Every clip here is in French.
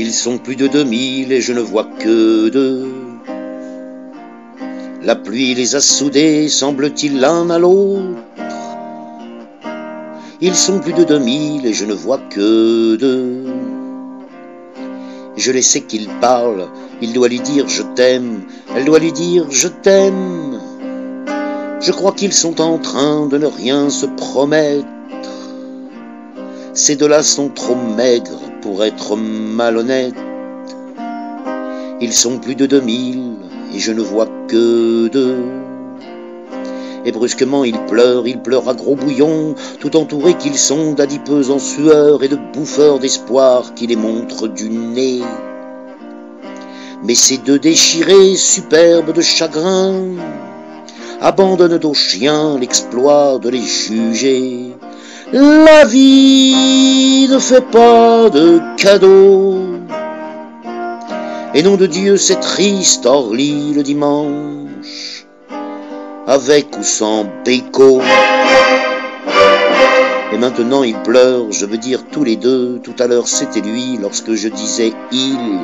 Ils sont plus de 2000 et je ne vois que deux. La pluie les a soudés, semble-t-il, l'un à l'autre. Ils sont plus de 2000 et je ne vois que deux. Je les sais qu'ils parlent, il doit lui dire je t'aime, elle doit lui dire je t'aime. Je crois qu'ils sont en train de ne rien se promettre. Ces deux-là sont trop maigres pour être malhonnêtes. Ils sont plus de 2000 et je ne vois que deux. Et brusquement il pleure à gros bouillons, tout entourés qu'ils sont d'adipeux en sueur et de bouffeurs d'espoir qui les montrent du nez. Mais ces deux déchirés, superbes de chagrin, abandonnent aux chiens l'exploit de les juger. La vie ne fait pas de cadeaux. Et nom de Dieu, c'est triste, Orly, le dimanche, avec ou sans béco. Et maintenant ils pleurent, je veux dire tous les deux. Tout à l'heure c'était lui, lorsque je disais il.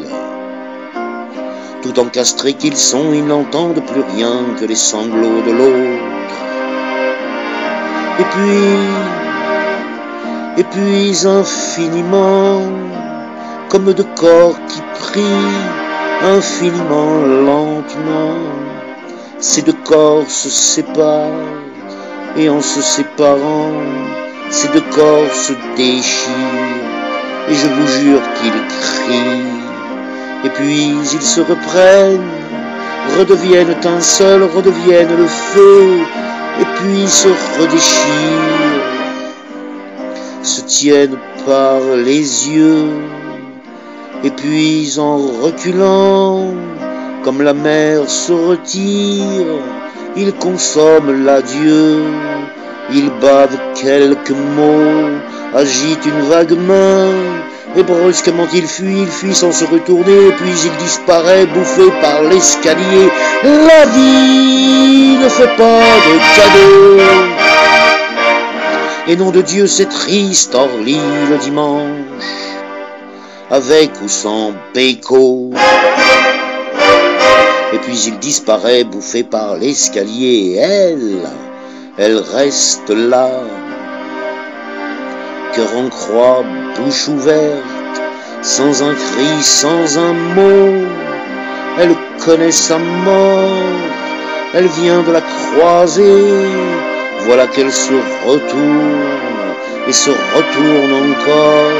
Tout encastrés qu'ils sont, ils n'entendent plus rien que les sanglots de l'autre. Et puis infiniment, comme deux corps qui prient, infiniment lentement, ces deux corps se séparent, et en se séparant, ces deux corps se déchirent, et je vous jure qu'ils crient. Et puis ils se reprennent, redeviennent un seul, redeviennent le feu, et puis se redéchirent, se tiennent par les yeux, et puis en reculant, comme la mer se retire, ils consomment l'adieu, ils bavent quelques mots, agitent une vague main, et brusquement il fuit sans se retourner, puis il disparaît bouffé par l'escalier. La vie ne fait pas de cadeaux. Et nom de Dieu, c'est triste, Orly, le dimanche, avec ou sans béco. Et puis il disparaît bouffé par l'escalier, et elle reste là, cœur en croix, bouche ouverte, sans un cri, sans un mot. Elle connaît sa mort, elle vient de la croiser. Voilà qu'elle se retourne et se retourne encore.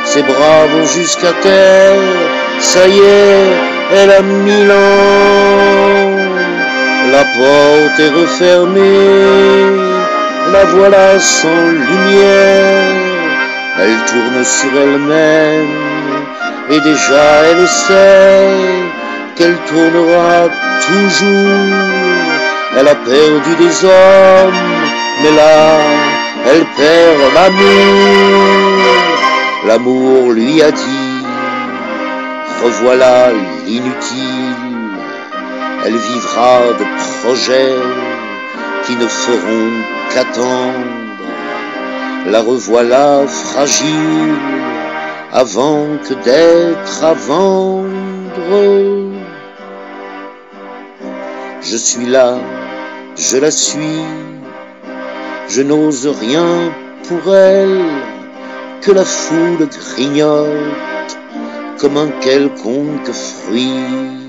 Ses bras vont jusqu'à terre, ça y est, elle a 1000 ans. La porte est refermée, la voilà sans lumière. Elle tourne sur elle-même, et déjà elle sait qu'elle tournera toujours. Elle a perdu des hommes, mais là, elle perd l'amour. L'amour lui a dit, revoilà l'inutile. Elle vivra de projets qui ne feront qu'attendre. La revoilà fragile, avant que d'être à vendre. Je suis là, je la suis, je n'ose rien pour elle, que la foule grignote comme un quelconque fruit.